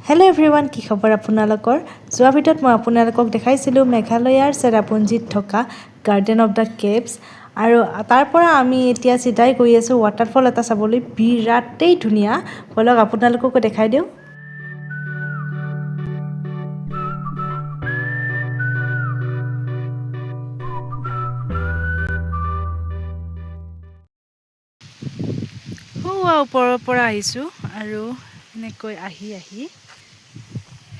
Hello' everyone, কি খবৰ আপোনালোকৰ? যোৱা ভিডিঅ'ত মই আপোনালোকক দেখাইছিলোঁ মেঘালয়ৰ চেৰাপুঞ্জীত থকা গাৰ্ডেন অফ দ্য কেভছ আৰু তাৰ পৰা আমি এতিয়া চিধাই গৈ আছোঁ ৱাটাৰফল এটা চাবলৈ। বিৰাটেই ধুনীয়া, ব'লক আপোনালোককো দেখাই দিওঁ। ওপৰৰ পৰা আহিছোঁ আৰু এনেকৈ আহি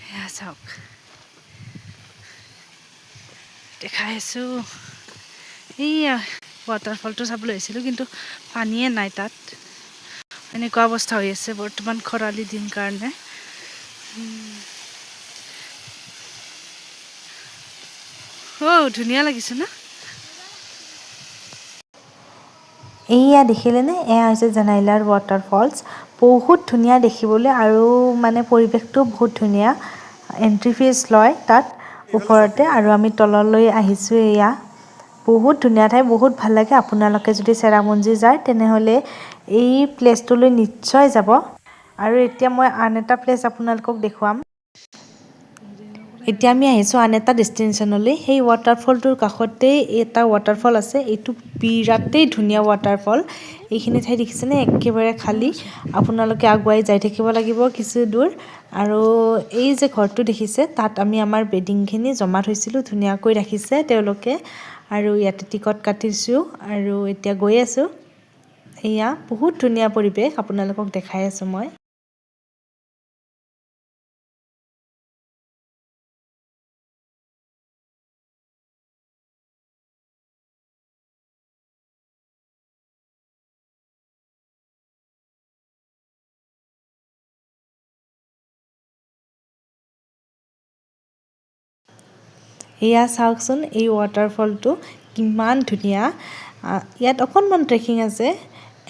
সেয়া চাওক, দেখাই আছোঁ। এইয়া ৱাটাৰফলটো চাবলৈ আহিছিলোঁ, কিন্তু পানীয়ে নাই তাত। এনেকুৱা অৱস্থা হৈ আছে বৰ্তমান খৰালি দিন কাৰণে। ধুনীয়া লাগিছে না? এইয়া দেখিলেনে, এয়া হৈছে জেনাইলাৰ ৱাটাৰফলছ। বহুত ধুনীয়া দেখিবলৈ আৰু মানে পৰিৱেশটো বহুত ধুনীয়া। এণ্ট্ৰি ফিজ লয় তাত ওপৰতে, আৰু আমি তললৈ আহিছোঁ। এয়া বহুত ধুনীয়া ঠাই, বহুত ভাল লাগে। আপোনালোকে যদি চেৰাপুঞ্জী যায় তেনেহ'লে এই প্লেচটোলৈ নিশ্চয় যাব। আৰু এতিয়া মই আন এটা প্লেচ আপোনালোকক দেখুৱাম। এতিয়া আমি আহিছোঁ আন এটা ডেষ্টিনেশ্যনলৈ। সেই ৱাটাৰফলটোৰ কাষতেই এটা ৱাটাৰফল আছে। এইটো বিৰাটেই ধুনীয়া ৱাটাৰফল। এইখিনি ঠাই দেখিছেনে, একেবাৰে খালী। আপোনালোকে আগুৱাই যাই থাকিব লাগিব কিছু দূৰ। আৰু এই যে ঘৰটো দেখিছে, তাত আমি আমাৰ বেডিংখিনি জমা থৈছিলোঁ। ধুনীয়াকৈ ৰাখিছে তেওঁলোকে। আৰু ইয়াতে টিকট কাটিছোঁ আৰু এতিয়া গৈ আছোঁ। এয়া বহুত ধুনীয়া পৰিৱেশ, আপোনালোকক দেখাই আছোঁ মই। এয়া চাওকচোন, এই ৱাটাৰফলটো কিমান ধুনীয়া। ইয়াত অকণমান ট্ৰেকিং আছে,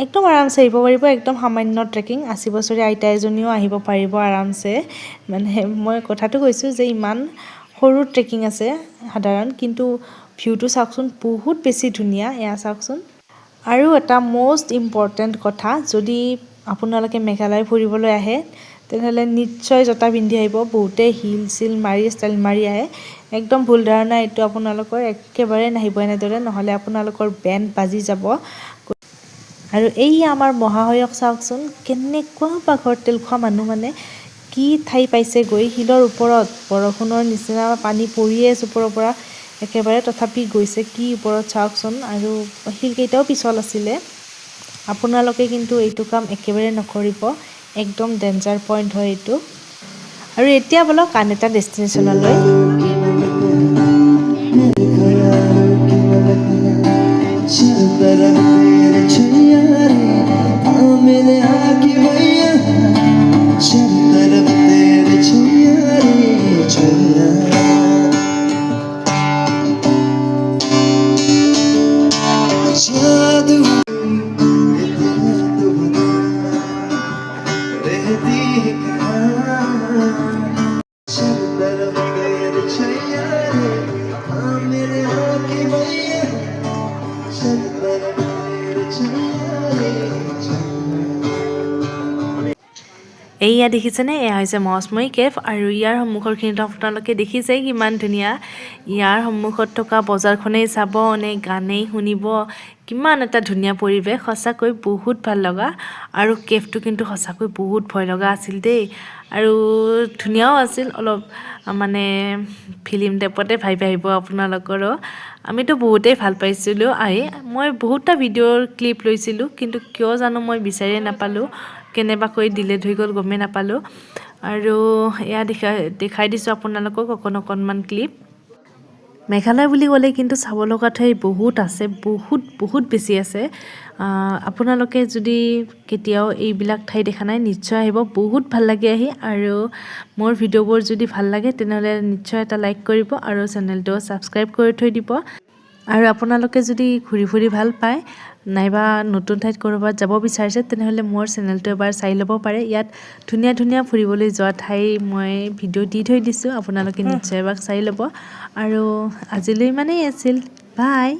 একদম আৰামছে আহিব পাৰিব। একদম সামান্য ট্ৰেকিং, 80 বছৰীয়া আইতা এজনীও আহিব পাৰিব আৰামছে। মানে মই কথাটো কৈছোঁ যে ইমান সৰু ট্ৰেকিং আছে সাধাৰণ, কিন্তু ভিউটো চাওকচোন, বহুত বেছি ধুনীয়া। এয়া চাওকচোন। আৰু এটা মষ্ট ইম্পৰ্টেণ্ট কথা, যদি আপোনালোকে মেঘালয় ফুৰিবলৈ আহে তেনেহ'লে নিশ্চয় জোতা পিন্ধি আহিব। বহুতেই হিল চিল মাৰি ষ্টাইল মাৰি আহে। একদম ভুল ধাৰণা এইটো আপোনালোকৰ, একেবাৰে নাহিব এনেদৰে, নহ'লে আপোনালোকৰ বেণ্ড বাজি যাব। আৰু এই আমাৰ মহাশয়ক চাওকচোন, কেনেকুৱা পাঘৰ তেল খোৱা মানুহ, মানে কি ঠাই পাইছে গৈ। শিলৰ ওপৰত বৰষুণৰ নিচিনা পানী পৰিয়ে আছে ওপৰৰ পৰা একেবাৰে, তথাপি গৈছে কি ওপৰত চাওকচোন। আৰু শিলকেইটাও পিছল আছিলে। আপোনালোকে কিন্তু এইটো কাম একেবাৰে নকৰিব, একদম ডেঞ্জাৰ পইণ্ট হয় এইটো। আৰু এতিয়া ব'লক আন এটা ডেষ্টিনেশ্যনলৈ। এইয়া দেখিছেনে, এয়া হৈছে মৌচমই কেভ। আৰু ইয়াৰ সন্মুখৰখিনিত আপোনালোকে দেখিছেই কিমান ধুনীয়া। ইয়াৰ সন্মুখত থকা বজাৰখনেই চাব নে গানেই শুনিব, কিমান এটা ধুনীয়া পৰিৱেশ। সঁচাকৈ বহুত ভাল লগা। আৰু কেভটো কিন্তু সঁচাকৈ বহুত ভয় লগা আছিল দেই। আৰু ধুনীয়াও আছিল, অলপ মানে ফিল্ম টাইপতে ভাইব আহিব আপোনালোকৰো। আমিতো বহুতেই ভাল পাইছিলোঁ আহি। মই বহুতটা ভিডিঅ'ৰ ক্লিপ লৈছিলোঁ, কিন্তু কিয় জানো মই বিচাৰিয়ে নাপালোঁ। কেনেবাকৈ ডিলেট হৈ গ'ল গমেই নাপালোঁ। আৰু এয়া দেখাই দিছোঁ আপোনালোকক অকণমান ক্লিপ। মেঘালয় বুলি ক'লে কিন্তু চাব লগা ঠাই বহুত আছে, বহুত বেছি আছে। আপোনালোকে যদি কেতিয়াও এইবিলাক ঠাই দেখা নাই, নিশ্চয় আহিব, বহুত ভাল লাগে আহি। আৰু মোৰ ভিডিঅ'বোৰ যদি ভাল লাগে তেনেহ'লে নিশ্চয় এটা লাইক কৰিব আৰু চেনেলটো ছাবস্ক্ৰাইব কৰি থৈ দিব। আৰু আপোনালোকে যদি ঘূৰি ফুৰি ভাল পায়, নাইবা নতুন ঠাইত ক'ৰবাত যাব বিচাৰিছে, তেনেহ'লে মোৰ চেনেলটো এবাৰ চাই ল'ব পাৰে। ইয়াত ধুনীয়া ফুৰিবলৈ যোৱা ঠাই মই ভিডিঅ' দি থৈ দিছোঁ, আপোনালোকে নিশ্চয় এবাৰ চাই ল'ব। আৰু আজিলৈ ইমানেই আছিল, বাই।